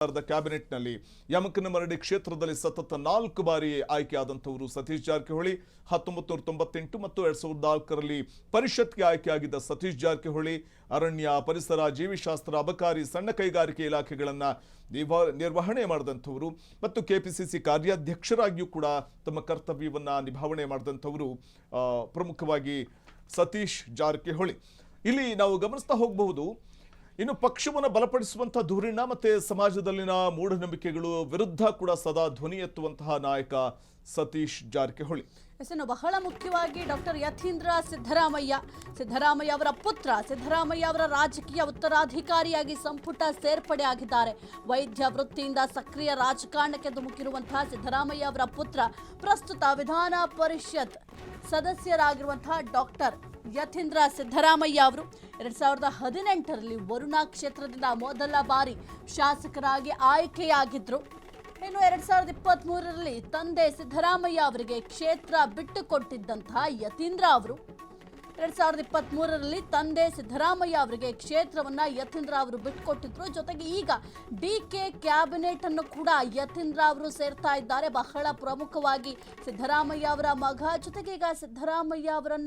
ಕ್ಯಾಬಿನೆಟ್ನಲ್ಲಿ ಯಮಕನಮರಡಿ ಕ್ಷೇತ್ರದಲ್ಲಿ ಸತತ 4 ಬಾರಿ ಆಯ್ಕೆಯಾದಂಥವರು ಸತೀಶ್ ಜಾರಕಿಹೊಳಿ 1998 ಮತ್ತು 2004ರಲ್ಲಿ ಪರಿಷತ್ಗೆ ಆಯ್ಕೆಯಾಗಿದ್ದ ಸತೀಶ್ ಜಾರಕಿಹೊಳಿ ಅರಣ್ಯ ಪರಿಸರ ಜೀವಿಶಾಸ್ತ್ರ ಅಬಕಾರಿ ಸಣ್ಣ ಕೈಗಾರಿಕೆ ಇಲಾಖೆಗಳನ್ನು ನಿರ್ವಹಣೆ ಮಾಡಿದಂಥವರು ಮತ್ತು ಕೆಪಿಸಿಸಿ ಕಾರ್ಯಾಧ್ಯಕ್ಷರಾಗಿಯೂ ಕೂಡ ತಮ್ಮ ಕರ್ತವ್ಯವನ್ನು ನಿಭಾವಣೆ ಮಾಡಿದಂಥವರು ಪ್ರಮುಖವಾಗಿ ಸತೀಶ್ ಜಾರಕಿಹೊಳಿ. ಇಲ್ಲಿ ನಾವು ಗಮನಿಸ್ತಾ ಹೋಗಬಹುದು, ಇನ್ನು ಪಕ್ಷವನ್ನು ಬಲಪಡಿಸುವಂಥ ಧೋರಣೆ ಮತ್ತು ಸಮಾಜದಲ್ಲಿನ ಮೂಢನಂಬಿಕೆಗಳು ವಿರುದ್ಧ ಕೂಡ ಸದಾ ಧ್ವನಿ ಎತ್ತುವಂತಹ ನಾಯಕ ಸತೀಶ್ ಜಾರಕಿಹೊಳಿ. ಬಹಳ ಮುಖ್ಯವಾಗಿ ಡಾಕ್ಟರ್ ಯತೀಂದ್ರ ಸಿದ್ದರಾಮಯ್ಯ ಅವರ ಪುತ್ರ ಸಿದ್ದರಾಮಯ್ಯ ಅವರ ರಾಜಕೀಯ ಉತ್ತರಾಧಿಕಾರಿಯಾಗಿ ಸಂಪುಟ ಸೇರ್ಪಡೆ ಆಗಿದ್ದಾರೆ. ವೈದ್ಯ ವೃತ್ತಿಯಿಂದ ಸಕ್ರಿಯ ರಾಜಕಾರಣಕ್ಕೆ ಧುಮುಕಿರುವಂತಹ ಸಿದ್ದರಾಮಯ್ಯ ಅವರ ಪುತ್ರ ಪ್ರಸ್ತುತ ವಿಧಾನ ಪರಿಷತ್ ಸದಸ್ಯರಾಗಿರುವಂತಹ ಡಾಕ್ಟರ್ ಯತೀಂದ್ರ ಸಿದ್ದರಾಮಯ್ಯ ಅವರು 2018ರಲ್ಲಿ ವರುಣಾ ಕ್ಷೇತ್ರದಿಂದ ಮೊದಲ ಬಾರಿ ಶಾಸಕರಾಗಿ ಆಯ್ಕೆಯಾಗಿದ್ರು. ಇನ್ನು 2023ರಲ್ಲಿ ತಂದೆ ಸಿದ್ದರಾಮಯ್ಯ ಅವರಿಗೆ ಕ್ಷೇತ್ರ ಬಿಟ್ಟುಕೊಟ್ಟಿದ್ದಂತಹ ಯತೀಂದ್ರ ಅವರು 2023ರಲ್ಲಿ ತಂದೆ ಸಿದ್ದರಾಮಯ್ಯ ಅವರಿಗೆ ಕ್ಷೇತ್ರವನ್ನ ಯತೀಂದ್ರ ಅವರು ಬಿಟ್ಟುಕೊಟ್ಟಿದ್ರು. ಜೊತೆಗೆ ಈಗ ಡಿಕೆ ಕ್ಯಾಬಿನೆಟ್ ಅನ್ನು ಕೂಡ ಯತೀಂದ್ರ ಅವರು ಸೇರ್ತಾ ಇದ್ದಾರೆ. ಬಹಳ ಪ್ರಮುಖವಾಗಿ ಸಿದ್ದರಾಮಯ್ಯ ಅವರ ಮಗ, ಜೊತೆಗೆ ಈಗ ಸಿದ್ದರಾಮಯ್ಯ ಅವರನ್ನ